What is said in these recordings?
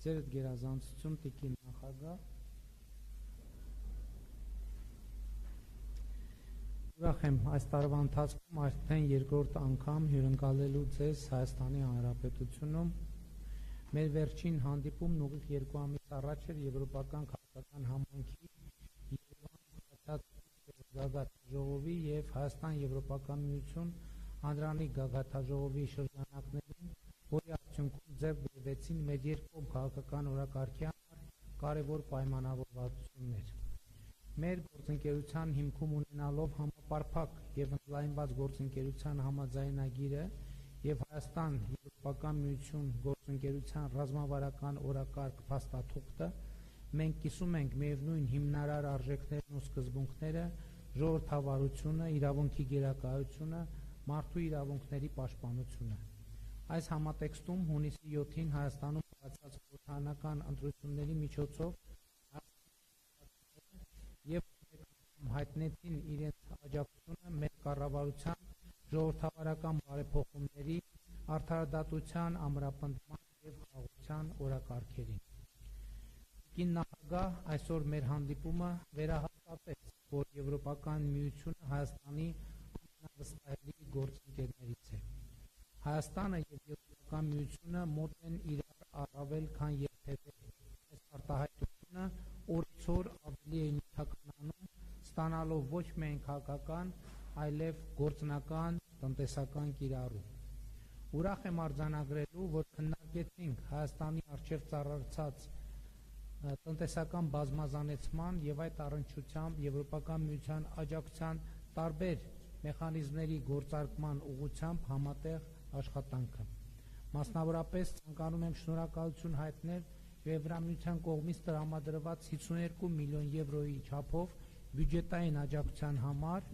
Ձերդ գերազանցություն տիկին նախագահ, ուրախ եմ այս տարվա ընթացքում արդեն երկրորդ անգամ հյուրընկալելու ձեզ Հայաստանի Հանրապետությունում։ Մեր վերջին հանդիպումն ուղիղ 2 ամիս առաջ էր Եվրոպական քաղաքական համայնքի գագաթաժողովի եւ Հայաստան Եվրոպական միություն անդրանիկ գագաթաժողովի շրջանակներում, որի արդյունքում ձեռք բերվեցին մեր երկկողմ քաղաքական օրակարգի համար կարևոր պայմանավորվածություններ։ Մեր գործընկերության հիմքում ունենալով համապարփակ եւ ընդլայնված գործընկերության համաձայնագիրը եւ Հայաստան Եվրոպական միություն գործընկերության ռազմավարական օրակարգ փաստաթուղթը, մենք կիսում ենք միևնույն հիմնարար արժեքներն ու սկզբունքները՝ ժողովրդավարությունը, իրավունքի գերակայությունը, մարդու իրավունքների պաշտպանությունը։ Այս համատեքստում հունիսի 7-ին Հայաստանում բացած խորհրդարանական ընտրությունների միջոցով եւ հայտնեցին իրենց աջակցությունը մեր կառավարության ժողովրդավարական բարեփոխումների, արդարադատության, ամրապնդման եւ խաղաղության օրակարգերին։ Տիկին նախագահ, այսօր մեր հանդիպումը վերահաստատեց, որ Եվրոպական միությունը Հայաստանի ամենավստահելի գործընկերներից է։ Հայաստանը եւ Եվրոպական միությունը մոտ են իրար առավել քան երբևէ։ Այս արտահայտությունը օրեցօր ավելի է նյութականանում, ստանալով ոչ միայն քաղաքական, այլև գործնական, տնտեսական կիրառում։ Ուրախ եմ արձանագրելու, որ քննարկեցինք Հայաստանի առջև ծառայցած տնտեսական բազմազանեցման եւ այդ առնչությամբ Եվրոպական միության աջակցության տարբեր մեխանիզմների գործարկման ուղղությամբ համատեղ աշխատանքը։ Մասնավորապես ցանկանում եմ շնորհակալություն հայտնել Եվրամիության կողմից տրամադրված 52 միլիոն եվրոյի չափով բյուջետային աջակցության համար,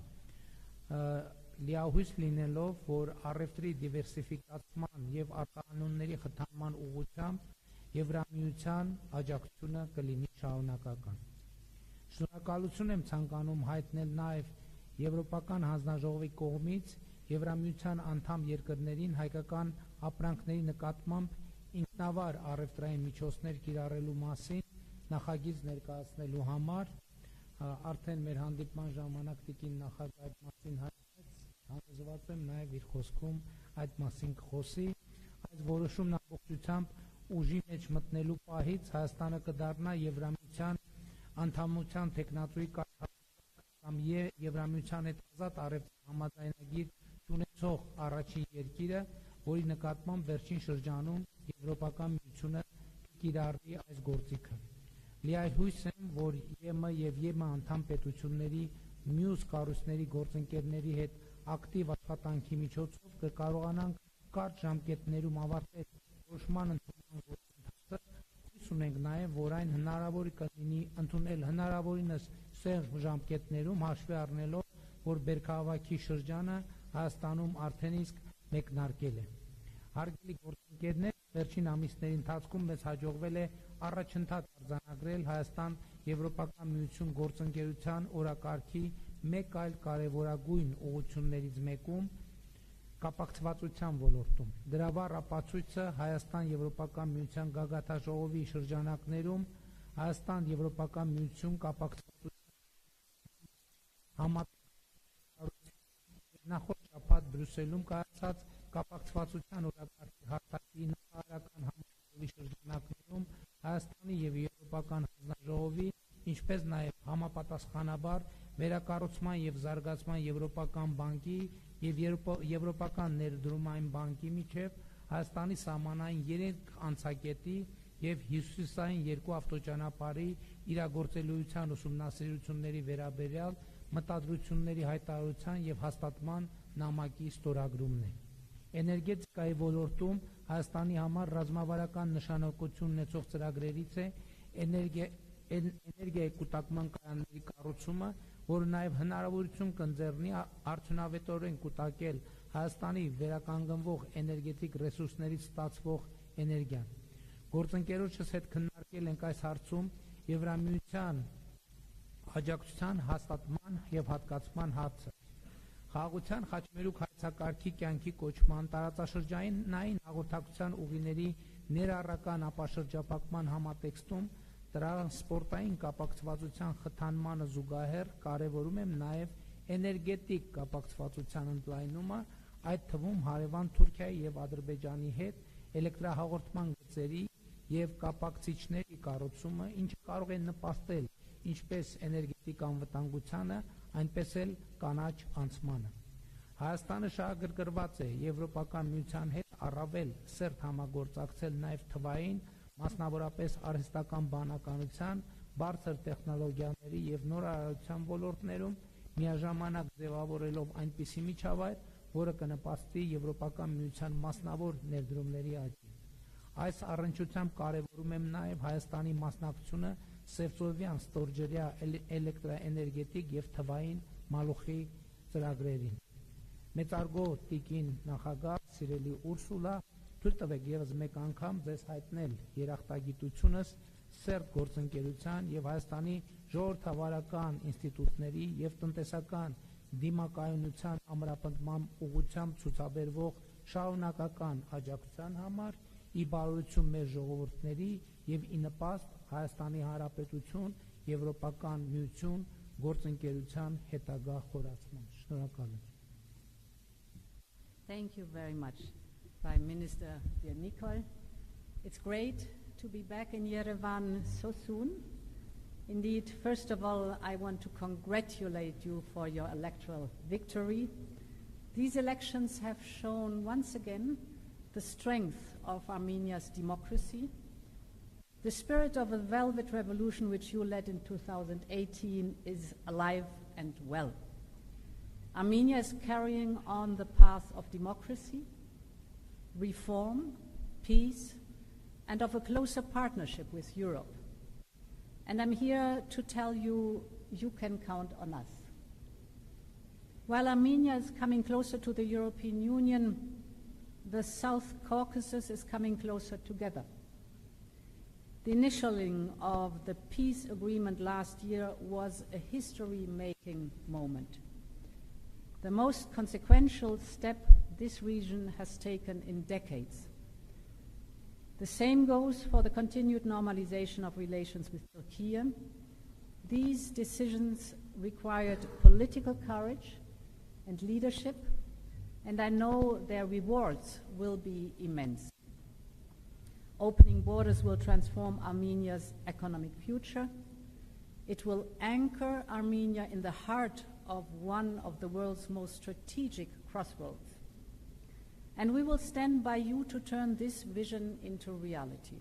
լիահույս լինելով, որ առևտրի դիվերսիֆիկացման եւ արտահանումների խթանման ուղղությամբ Եվրամիության աջակցությունը կլինի շարունակական։ Շնորհակալություն եմ ցանկանում հայտնել նաեւ Եվրոպական հանձնաժողովի կողմից Եվրամիության անդամ երկրներին հայկական ապրանքների նկատմամբ ինքնավար առևտրային միջոցներ կիրառելու մասին նախագիծ ներկայացնելու համար, արդեն մեր հանդիպման ժամանակ տիկին նախագահ այդ մասին հայտնեց, համոզված եմ նաև իր խոսքում այդ մասին կխոսի։ Այս որոշումն ամբողջությամբ ուժի մեջ մտնելու պահից Հայաստանը կդառնա Եվրամիության անդամության տեխնատուի կամ Եվրամիության հետ ազատ առևտրի համաձայնագիր ունեցող առաջին երկիրը, որի նկատմամբ վերջին շրջանում Եվրոպական միությունը կիրառի այս գործիքը։ Լիահույս եմ, որ ԵՄ եւ ԵՄ անդամ պետությունների մյուս կառույցների գործընկերների հետ ակտիվ աշխատանքի միջոցով կկարողանանք կարճ ժամկետներում ավարտել որոշման ընդունման գործընթացը։ Հույս ունենք նաեւ, որ այն հնարավոր կլինի ընդունել հնարավորինս սեղմ ժամկետներում, հաշվի առնելով, որ բերքահավաքի շրջանը Հայաստանում արդեն իսկ մեկնարկել է։ Հարգելի գործընկերներ, վերջին ամիսների ընթացքում մեզ հաջողվել է առաջընթաց արձանագրել Հայաստան Եվրոպական միություն գործընկերության օրակարգի մեկ այլ կարևորագույն ուղղություններից մեկում կապակցվածության ոլորտում։ Դրա վառ ապացույցը Հայաստան Եվրոպական միության գագաթաժողովի շրջանակներում Հայաստան Եվրոպական միություն կապակցվածության նախորդ շաբաթ Բրյուսելում կայացած կապակցվածության օրակարգի հարթակի նախարարական համաժողովի շրջանակներում Հայաստանի եւ Եվրոպական հանձնաժողովի, ինչպես նաեւ համապատասխանաբար վերակառուցման եւ զարգացման Եվրոպական բանկի եւ Եվրոպական ներդրումային բանկի միջև Հայաստանի սահմանային 3 անցակետի եւ հյուսիսային 2 ավտոճանապարհի իրագործելիության ուսումնասիրությունների վերաբերյալ մտադրությունների հայտարարության եւ հաստատման նամակի ստորագրումն է։ Էներգետիկայի ոլորտում Հայաստանի համար ռազմավարական նշանակություն ունեցող ծրագրերից է էներգիայի կուտակման կայանների կառուցումը, որը նաեւ հնարավորություն կընձեռնի արդյունավետորեն կուտակել Հայաստանի վերականգնվող էներգետիկ ռեսուրսներից ստացվող էներգիան։ Գործընկերոջս հետ քննարկել ենք այս հարցում Եվրամիության աջակցության հաստատման եւ հատկացման հարցը։ Խաղաղության խաչմերուկ հայեցակարգի կյանքի կոչման տարածաշրջանային հաղորդակցության ուղիների ներառական ապաշրջապակման համատեքստում տրանսպորտային կապակցվածության խթանմանը զուգահեռ կարևորում եմ նաև էներգետիկ կապակցվածության ընդլայնումը, այդ թվում հարևան Թուրքիայի եւ Ադրբեջանի հետ էլեկտրահաղորդման գծերի եւ կապակցիչների կառուցումը, ինչը կարող է նպաստել ինչպես էներգետիկ անվտանգությանը, այնպես էլ կանաչ անցմանը։ Հայաստանը շահագրգռված է Եվրոպական միության հետ առավել սերտ համագործակցել նաև թվային, մասնավորապես արհեստական բանականության, բարձր տեխնոլոգիաների եւ նորարարության ոլորտներում, միաժամանակ ձևավորելով այնպիսի միջավայր, որը կնպաստի Եվրոպական միության մասնավոր ներդրումների աճին։ Այս առնչությամբ կարևորում եմ նաև Հայաստանի մասնակցությունը Սևծովյան ստորջրյա էլեկտրաէներգետիկ եւ թվային մալուխի ծրագրերին։ Մեծարգո տիկին նախագահ, սիրելի Ուրսուլա, թույլ տվեք ևս մեկ անգամ ձեզ հայտնել երախտագիտությունս սերտ գործընկերության եւ Հայաստանի ժողովրդավարական ինստիտուտների եւ տնտեսական դիմակայունության ամրապնդման ուղղությամբ ցուցաբերվող շարունակական աջակցության համար, ի բարօրություն մեր ժողովուրդների եւ ի նպաստ Հայաստանի Հանրապետություն Եվրոպական միություն գործընկերության հետագա խորացման։ Շնորհակալ եմ։ Thank you very much, Prime Minister dear Nicole. It's great to be back in Yerevan so soon. Indeed, first of all, I want to congratulate you for your electoral victory. These elections have shown once again the strength of Armenia's democracy, the spirit of a velvet revolution which you led in 2018 is alive and well. Armenia is carrying on the path of democracy, reform, peace, and of a closer partnership with Europe. And I'm here to tell you, you can count on us. While Armenia is coming closer to the European Union, the South Caucasus is coming closer together. The initialing of the peace agreement last year was a history-making moment. The most consequential step this region has taken in decades. The same goes for the continued normalization of relations with Turkey. These decisions required political courage and leadership, and I know their rewards will be immense. Opening borders will transform Armenia's economic future. It will anchor Armenia in the heart of one of the world's most strategic crossroads. And we will stand by you to turn this vision into reality.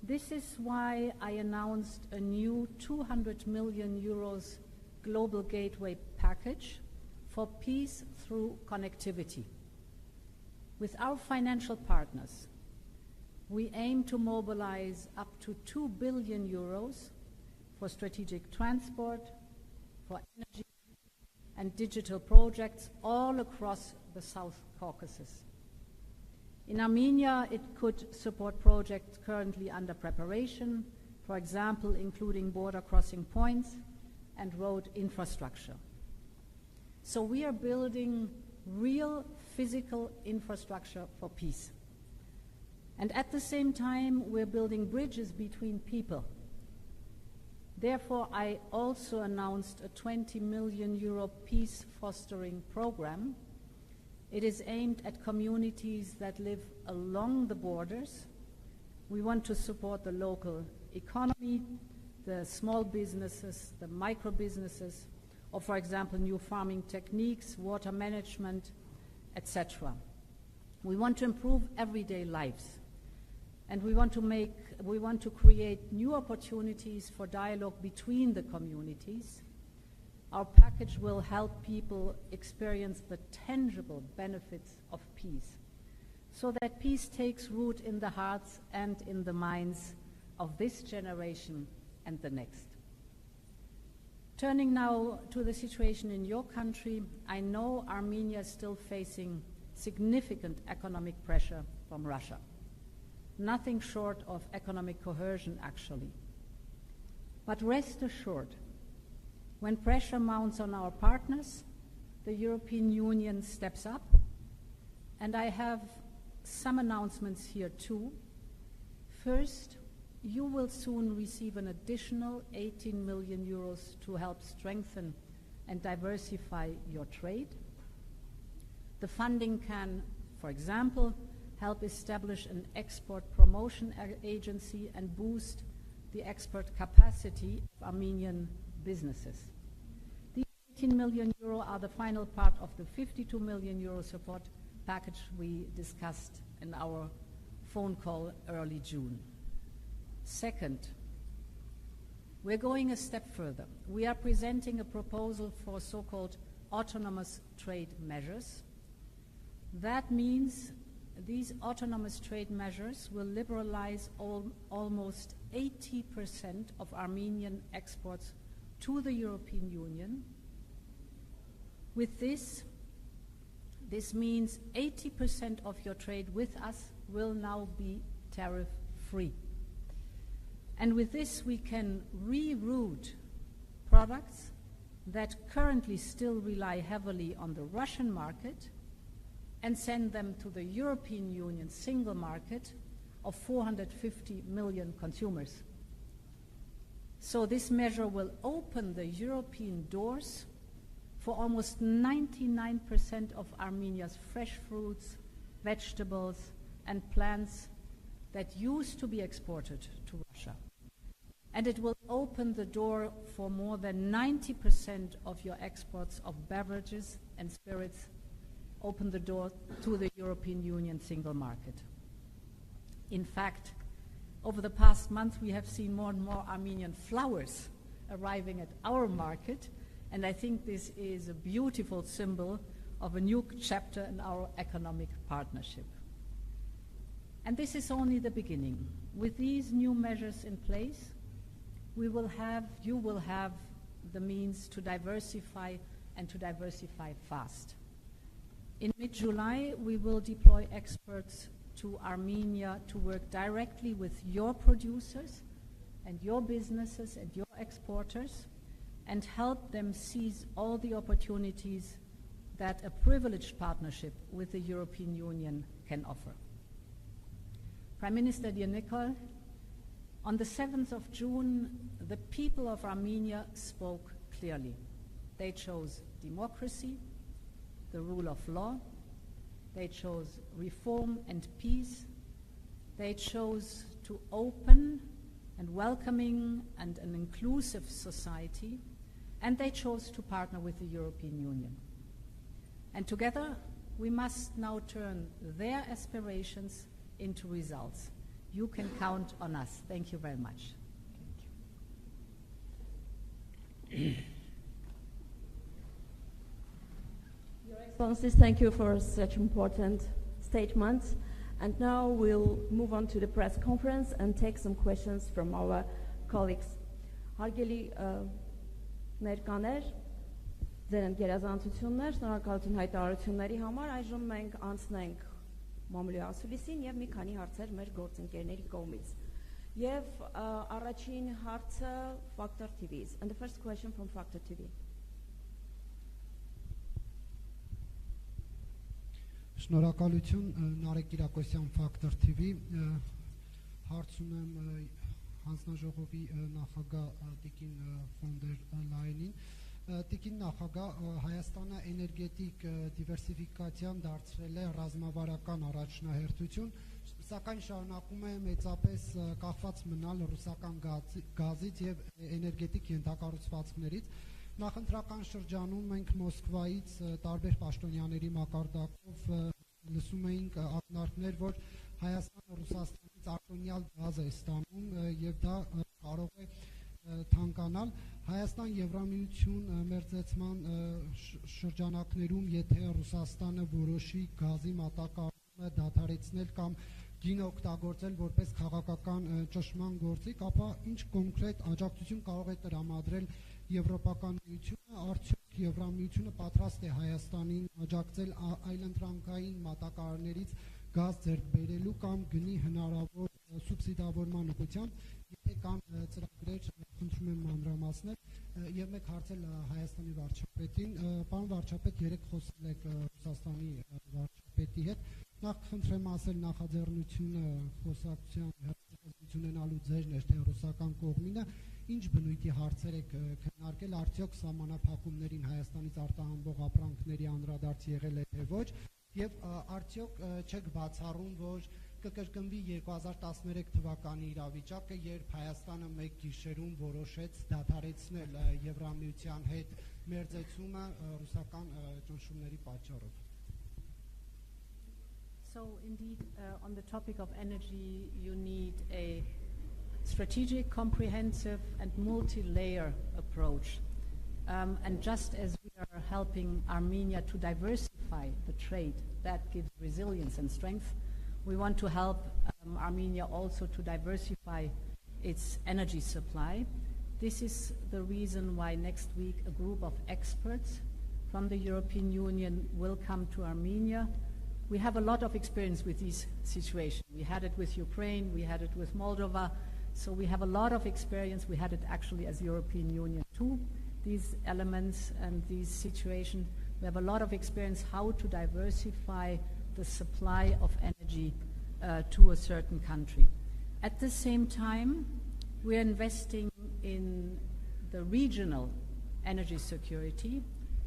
This is why I announced a new 200 million euros global gateway package for peace through connectivity. With our financial partners, we aim to mobilize up to 2 billion euros for strategic transport, for energy and digital projects all across the South Caucasus. In Armenia, it could support projects currently under preparation, for example, including border crossing points and road infrastructure. So we are building real physical infrastructure for peace. And at the same time, we're building bridges between people. Therefore, I also announced a 20 million euro peace fostering program. It is aimed at communities that live along the borders. We want to support the local economy, the small businesses, the micro businesses, or for example, new farming techniques, water management, etc. We want to improve everyday lives. And we want to create new opportunities for dialogue between the communities. Our package will help people experience the tangible benefits of peace, so that peace takes root in the hearts and in the minds of this generation and the next. Turning now to the situation in your country, I know Armenia is still facing significant economic pressure from Russia. Nothing short of economic coercion, actually. But rest assured, when pressure mounts on our partners, the European Union steps up, and I have some announcements here too. First, you will soon receive an additional 18 million euros to help strengthen and diversify your trade. The funding can, for example, help establish an export promotion agency and boost the export capacity of Armenian businesses. These 18 million euro are the final part of the 52 million euro support package we discussed in our phone call early June. Second, we're going a step further. We are presenting a proposal for so-called autonomous trade measures. That means these autonomous trade measures will liberalize almost 80% of Armenian exports to the European Union. With this means 80% of your trade with us will now be tariff-free. And with this, we can reroute products that currently still rely heavily on the Russian market and send them to the European Union single market of 450 million consumers. So this measure will open the European doors for almost 99% of Armenia's fresh fruits, vegetables, and plants that used to be exported to Russia. And it will open the door for more than 90% of your exports of beverages and spirits, open the door to the European Union single market. In fact, over the past month, we have seen more and more Armenian flowers arriving at our market, and I think this is a beautiful symbol of a new chapter in our economic partnership. And this is only the beginning. With these new measures in place, you will have the means to diversify and to diversify fast. In mid-July, we will deploy experts to Armenia to work directly with your producers and your businesses and your exporters and help them seize all the opportunities that a privileged partnership with the European Union can offer. Prime Minister dear Nikol, on the 7th of June, the people of Armenia spoke clearly. They chose democracy, the rule of law. They chose reform and peace. They chose to open and welcoming and an inclusive society. And they chose to partner with the European Union. And together, we must now turn their aspirations into results. You can count on us. Thank you very much. Your Excellencies, thank you for such important statements. And now we'll move on to the press conference and take some questions from our colleagues. Հարգելի ներկաներ, ձեր գերազանցություններ, շնորհակալություն հայտարարությունների համար, այժմ մենք անցնենք մամուլի ասուլիսին եւ մի քանի հարցեր մեր գործընկերների կողմից։ Եվ առաջին հարցը Factor TV-ից. And the first question from Factor TV. Շնորհակալություն Նարեկ Կիրակոսյան Factor TV, հարց ունեմ հանձնաժողովի նախագահ Տիկին ֆոն դեր Լայենին։ Տիկին նախագահ, Հայաստանը էներգետիկ դիվերսիֆիկացիան դարձրել է ռազմավարական առաջնահերթություն, սակայն շարունակում է մեծապես կախված մնալ ռուսական գազից եւ էներգետիկ ենթակառուցվածքներից։ Նախընտրական շրջանում մենք Մոսկվայից տարբեր պաշտոնյաների մակարդակով լսում էինք ակնարկներ, որ Հայաստանը Ռուսաստանից արտոնյալ գազ է ստանում եւ դա կարող է թանկանալ։ Հայաստան Եվրամիություն մերձեցման շրջանակներում, եթե Ռուսաստանը որոշի գազի մատակարարումը դադարեցնել կամ գինը օգտագործել որպես քաղաքական ճնշման գործիք, ապա ինչ կոնկրետ աջակցություն կարող է տրամադրել Եվրոպական միությունը, արդյոք Եվրամիությունը պատրաստ է Հայաստանին աջակցել այլընտրանքային մատակարարներից գազ ձեռք բերելու կամ գնի հնարավոր սուբսիդավորման ուղղությամբ, եթե կան ծրագրեր, խնդրում եմ մանրամասնել։ Եվ մեկ հարց էլ Հայաստանի վարչապետին, պարոն վարչապետ, երեք խոսել եք Ռուսաստանի վարչապետի հետ, նախ խնդրեմ ասել նախաձեռնությունը խոսակցության հերթապետություն ունենալու ձեժն էր թե ռուսական կողմինը, ինչ բնույթի հարցեր եք քննարկել, արդյոք սահմանափակումներին Հայաստանից արտահանվող ապրանքների անդրադարձ եղել է թե ոչ, եւ արդյոք չեք բացառում, որ կկրկնվի 2013 թվականի իրավիճակը, երբ Հայաստանը մեկ գիշերում որոշեց դադարեցնել Եվրամիության հետ մերձեցումը ռուսական ճնշումների պատճառով։ So indeed, on the topic of energy, you need a strategic, comprehensive, and multi-layer approach. And just as we are helping Armenia to diversify the trade, that gives resilience and strength, we want to help Armenia also to diversify its energy supply. This is the reason why next week a group of experts from the European Union will come to Armenia. We have a lot of experience with these situations. We had it with Ukraine, we had it with Moldova, so we have a lot of experience. We had it actually as European Union too, these elements and these situations. We have a lot of experience how to diversify the supply of energy to a certain country. At the same time, we are investing in the regional energy security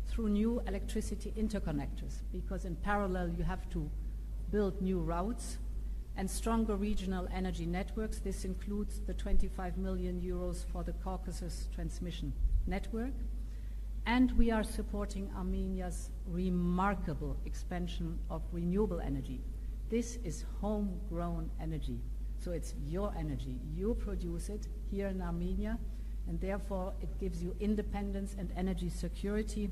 through new electricity interconnectors, because in parallel you have to build new routes and stronger regional energy networks. This includes the 25 million euros for the Caucasus transmission network. And we are supporting Armenia's remarkable expansion of renewable energy. This is homegrown energy. So it's your energy. You produce it here in Armenia, and therefore it gives you independence and energy security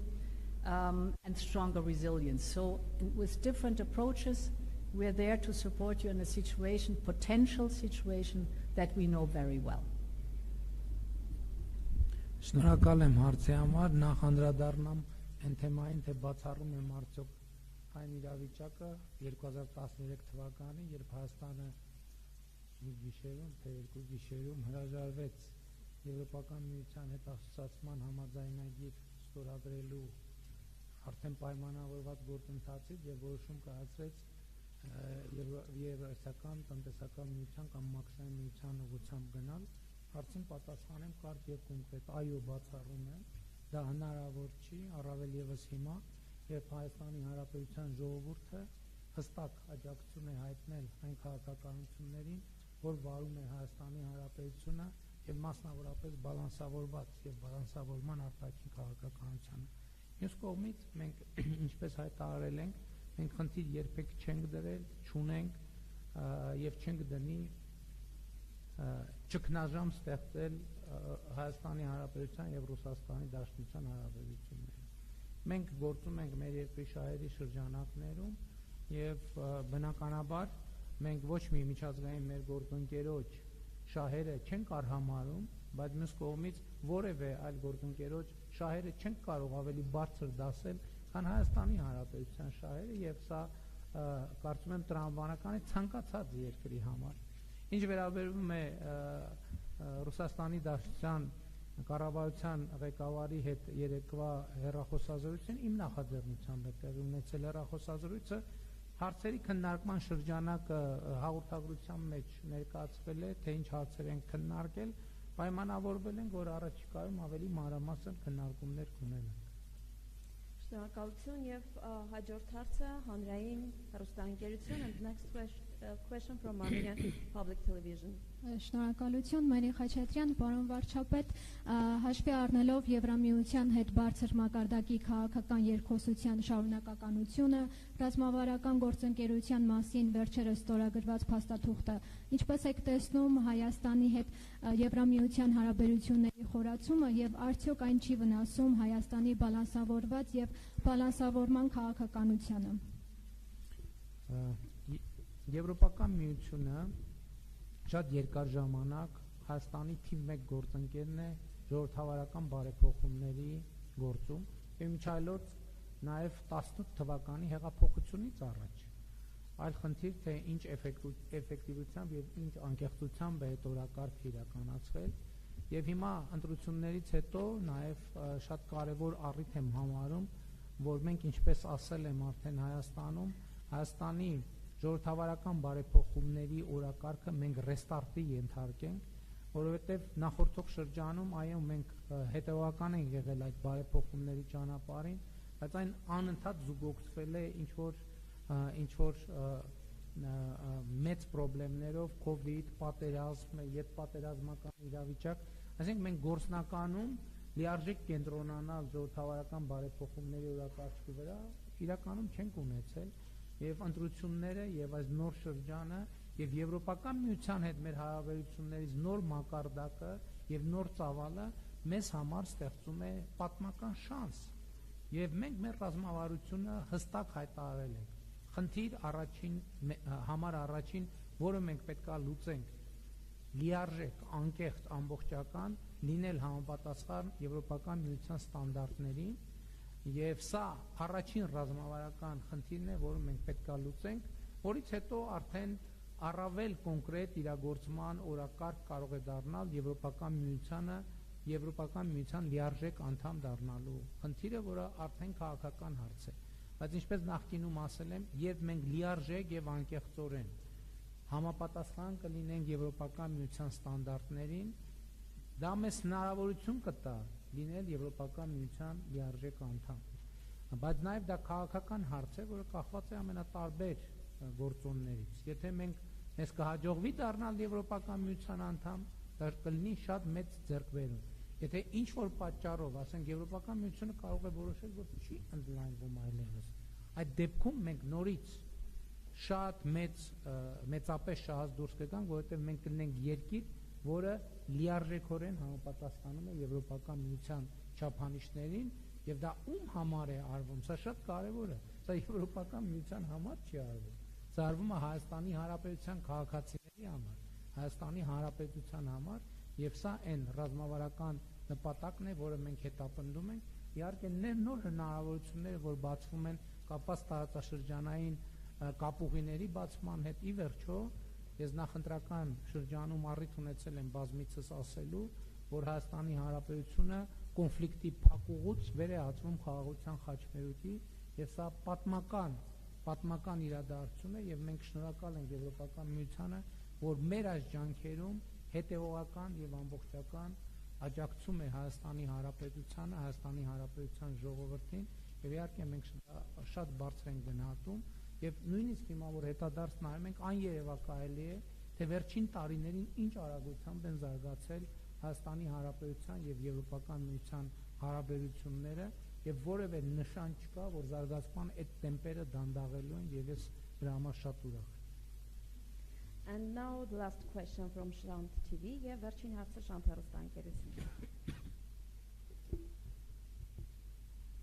and stronger resilience. So with different approaches, we're there to support you in a situation, potential situation, that we know very well. Շնորհակալ եմ հարցի համար, նախ անդրադառնամ այն թեմային, թե բացառում եմ արդյոք այն իրավիճակը 2013 թվականի, երբ Հայաստանը մի գիշերում, թե երկու գիշերում հրաժարվեց Եվրոպական միության հետ ասոցիացման համաձայնագիր ստորագրելու արդեն պայմանավորված գործընթացից եւ որոշում կայացրեց Եվրասիական տնտեսական միության կամ մաքսային միության ուղղությամբ գնալ, հարցին պատասխանեմ կարճ եւ կոնկրետ, այո, բացառում եմ, դա հնարավոր չի, առավել եւս հիմա, երբ Հայաստանի Հանրապետության ժողովուրդը հստակ աջակցություն է հայտնել այն քաղաքականություններին, որ վարում է Հայաստանի Հանրապետությունը եւ մասնավորապես բալանսավորված եւ բալանսավորման արտաքին քաղաքականությանը։ Մյուս կողմից մենք ինչպես հայտարարել ենք, մենք խնդիր երբեք չենք դրել, չունենք եւ չենք դնի ճգնաժամ ստեղծել Հայաստանի Հանրապետության եւ Ռուսաստանի Դաշնության հարաբերություններում։ Մենք գործում ենք մեր երկրի շահերի շրջանակներում եւ բնականաբար մենք ոչ մի միջազգային մեր գործընկերոջ շահերը չենք արհամարում, բայց մյուս կողմից որևէ այլ գործընկերոջ շահերը չենք կարող ավելի բարձր դասել, քան Հայաստանի Հանրապետության շահերը, եւ սա կարծում եմ տրամաբանական է ցանկացած երկրի համար։ Ինչ վերաբերում է Ռուսաստանի Դաշնության կառավարության ղեկավարի հետ երեկվա հեռախոսազրույցին, իմ նախաձեռնությամբ է տեղի ունեցել հեռախոսազրույցը, հարցերի քննարկման շրջանակը հաղորդագրության մեջ ներկայացվել է, թե ինչ հարցեր են քննարկել, պայմանավորվել ենք, որ առաջիկայում ավելի մանրամասն քննարկումներ կունենանք։ Շնորհակալություն եւ հաջորդ հարցը հանրային հեռուստաընկերություն, and next question from Armenian Public Television. Շնորհակալություն, Մարի Խաչատրյան, պարոն վարչապետ, հաշվի առնելով Եվրամիության հետ բարձր մակարդակի քաղաքական երկխոսության շարունակականությունը, ռազմավարական գործընկերության մասին վերջերս ստորագրված փաստաթուղթը, ինչպես եք տեսնում Հայաստանի հետ Եվրամիության հարաբերությունների խորացումը եւ արդյոք այն չի վնասում Հայաստանի բալանսավորված եւ բալանսավորման քաղաքականությանը։ Եվրոպական միությունը շատ երկար ժամանակ Հայաստանի թիվ 1 գործընկերն է ժողովրդավարական բարեփոխումների գործում եւ միջայլոց նաեւ 18 թվականի հեղափոխությունից առաջ։ Այլ խնդիր թե ինչ էֆեկտիվությամբ եւ ինչ անկեղծությամբ է այդ օրակարգը իրականացվել Եվ հիմա ընտրություններից հետո նաև շատ կարևոր առիթ եմ համարում, որ մենք ինչպես ասել եմ արդեն Հայաստանի ժողովրդավարական բարեփոխումների օրակարգը մենք ռեստարտի ենթարկենք, որովհետև նախորդող շրջանում այո մենք հետևական ենք եղել այդ բարեփոխումների ճանապարհին, բայց այն անընդհատ զուգակցվել է ինչ որ մեծ խնդիրներով, COVID, պատերազմ, յետպատերազմական իրավիճակ, այսինքն մենք գործնականում լիարժեք կենտրոնանալ ժողովրդավարական բարեփոխումների օրակարգի վրա իրականում չենք ունեցել եւ ընտրությունները եւ այս նոր շրջանը եւ Եվրոպական միության հետ մեր հարաբերություններից նոր մակարդակը եւ նոր ծավալը մեզ համար ստեղծում է պատմական շանս եւ մենք մեր ռազմավարությունը հստակ հայտարարել ենք խնդիր առաջին, որը մենք պետքա լուծենք լիարժեք, անկեղծ, ամբողջական լինել համապատասխան Եվրոպական միության ստանդարտներին եւ սա առաջին ռազմավարական խնդիրն է, որը մենք պետքա լուծենք, որից հետո արդեն առավել կոնկրետ իրագործման օրակարգ կարող է դառնալ Եվրոպական միության լիարժեք անդամ դառնալու խնդիրը, որը արդեն քաղաքական հարց է, բայց ինչպես նախկինում ասել եմ, երբ մենք լիարժեք եւ անկեղծորեն համապատասխան կլինենք Եվրոպական միության ստանդարտներին, դա մեզ հնարավորություն կտա լինել Եվրոպական միության լիարժեք անդամ, բայց նաև դա քաղաքական հարց է, որը կախված է ամենատարբեր գործոններից, եթե մեզ կհաջողվի դառնալ Եվրոպական միության անդամ, դա կլինի շատ մեծ ձեռքբերում, եթե ինչ որ պատճառով, ասենք Եվրոպական միությունը կարող է որոշել, որ չի ընդլայնվում այլևս, այդ դեպքում մենք նորից շատ մեծապես շահած դուրս կգանք, որովհետև մենք կլինենք երկիր, որը լիարժեքորեն համապատասխանում է Եվրոպական միության չափանիշներին, եւ դա ում համար է արվում, սա շատ կարեւոր է, սա Եվրոպական միության համար չի արվում, սա արվում է Հայաստանի Հանրապետության քաղաքացիների համար, Հայաստանի Հանրապետության համար, եւ սա այն ռազմավարական նպատակն է, որը մենք հետապնդում ենք, իհարկե նոր հնարավորությունները, որ բացվում են կապված տարածաշրջանային կապուղիների բացման հետ ի վերջո ես նախընտրական շրջանում առիթ ունեցել եմ բազմիցս ասելու, որ Հայաստանի Հանրապետությունը կոնֆլիկտի փակուղուց վերահացվում խաղաղության խաչմերուկի եւ սա պատմական իրադարձություն է եւ մենք շնորհակալ ենք Եվրոպական միությանը, որ մեր այս ջանքերում հետեւողական եւ ամբողջական աջակցում է Հայաստանի Հանրապետությանը, Հայաստանի Հանրապետության ժողովրդին եւ իհարկե մենք շատ բարձր ենք գնահատում եւ նույնիսկ հիմա որ հետադարձ նայում ենք աներևակայելի է թե վերջին տարիներին ինչ արագությամբ են զարգացել Հայաստանի Հանրապետության եւ Եվրոպական միության հարաբերությունները եւ որևէ նշան չկա որ զարգացման այդ տեմպերը դանդաղելու են եւ ես դրա համար շատ ուրախ եմ. And now the last question from Shrant TV. Եվ վերջին հարցը Շանթ հեռուստաընկերություն.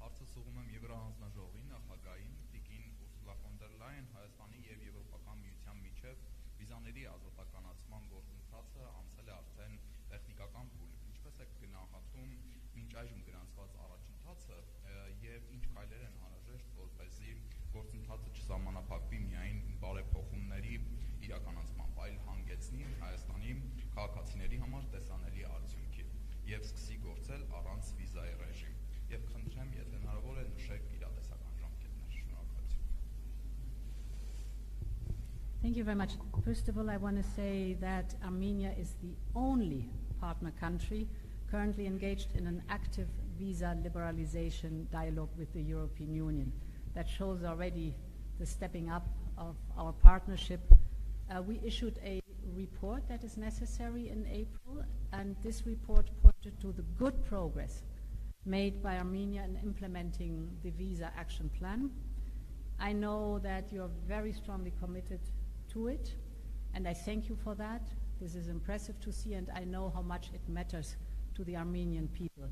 Հարցը սուղում եմ Եվրահանձնաժողովի նախագահին Տիկին Ուրսուլա ֆոն դեր Լայեն Հայաստանի եւ Եվրոպական միության միջև վիզաների ազատականացման գործընթացը անցել է արդեն տեխնիկական փուլ։ Ինչպես է գնահատում մինչ այժմ գրանցված առաջընթացը եւ ինչ քայլեր են անհրաժեշտ որպեսզի գործընթացը չսահմանափակվի միայն բարեփոխումների իրականացմամբ, այլ հանգեցնի Հայաստանի քաղաքացիների համար տեսանելի արդյունքի եւ սկսի գործել առանց վիզայի ռեժիմ։ Եվ խնդրեմ, եթե հնարավոր է նշեք իրատեսական ժամկետներ։ Շնորհակալություն։ Thank you very much. First of all, I want to say that Armenia is the only partner country currently engaged in an active visa liberalization dialogue with the European Union. That shows already the stepping up of our partnership. We issued a report that is necessary in April, and this report pointed to the good progress made by Armenia in implementing the Visa Action Plan. I know that you're very strongly committed to it, and I thank you for that. This is impressive to see, and I know how much it matters to the Armenian people.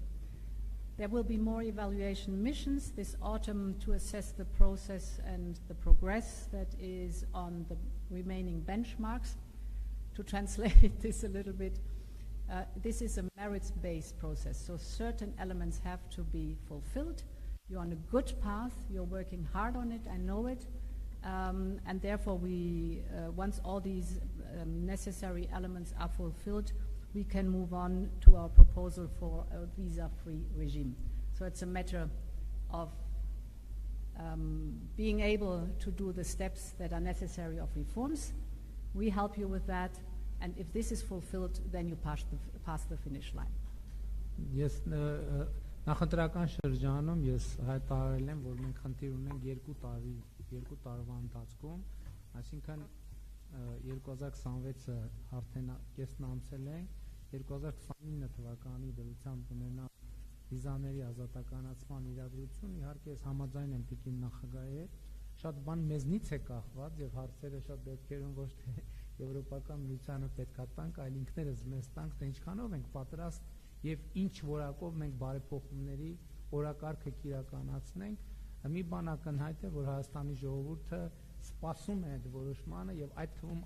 There will be more evaluation missions this autumn to assess the process and the progress that is on the remaining benchmarks. To translate this a little bit, this is a merits-based process, so certain elements have to be fulfilled. You're on a good path, you're working hard on it, I know it, and therefore once all these necessary elements are fulfilled, we can move on to our proposal for a visa-free regime. So it's a matter of being able to do the steps that are necessary of reforms. We help you with that, and if this is fulfilled, then you pass the finish line. Ես նախընտրական շրջանում ես հայտարարել եմ, որ մենք խնդիր ունենք 2 տարվա ընթացքում, այսինքն 2026-ը արդեն կեսն անցել ենք, 2029 թվականի դրությամբ ունենա վիզաների ազատականացման իրադրություն, իհարկե ես համաձայն եմ Տիկին նախագահի հետ, շատ բան մեզնից է կախված եւ հարցերը շատ դեպքերում ոչ թե Եվրոպական միությանը պետքա տանք, այլ ինքներս մեզ տանք, թե ինչքանով ենք պատրաստ եւ ինչ որակով մենք բարեփոխումների օրակարգը կիրականացնենք։ Մի բան ակնհայտ է, որ Հայաստանի ժողովուրդը սպասում է այդ որոշմանը եւ այդ թվում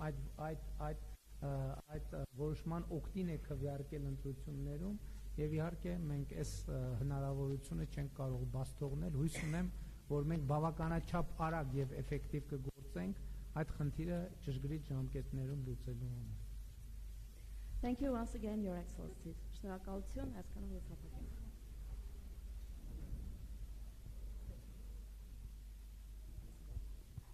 այդ որոշման օգտին է քվեարկել ընտրություններում եւ իհարկե մենք այս հնարավորությունը չենք կարող բաց թողնել։ Հույս ունեմ, որ մենք բավականաչափ արագ եւ էֆեկտիվ կգործենք այդ խնդիրը ճշգրիտ ժամկետներում լուծելու համար։ Thank you once again, Your Excellencies. Շնորհակալություն, այսքանով ես հապակեմ։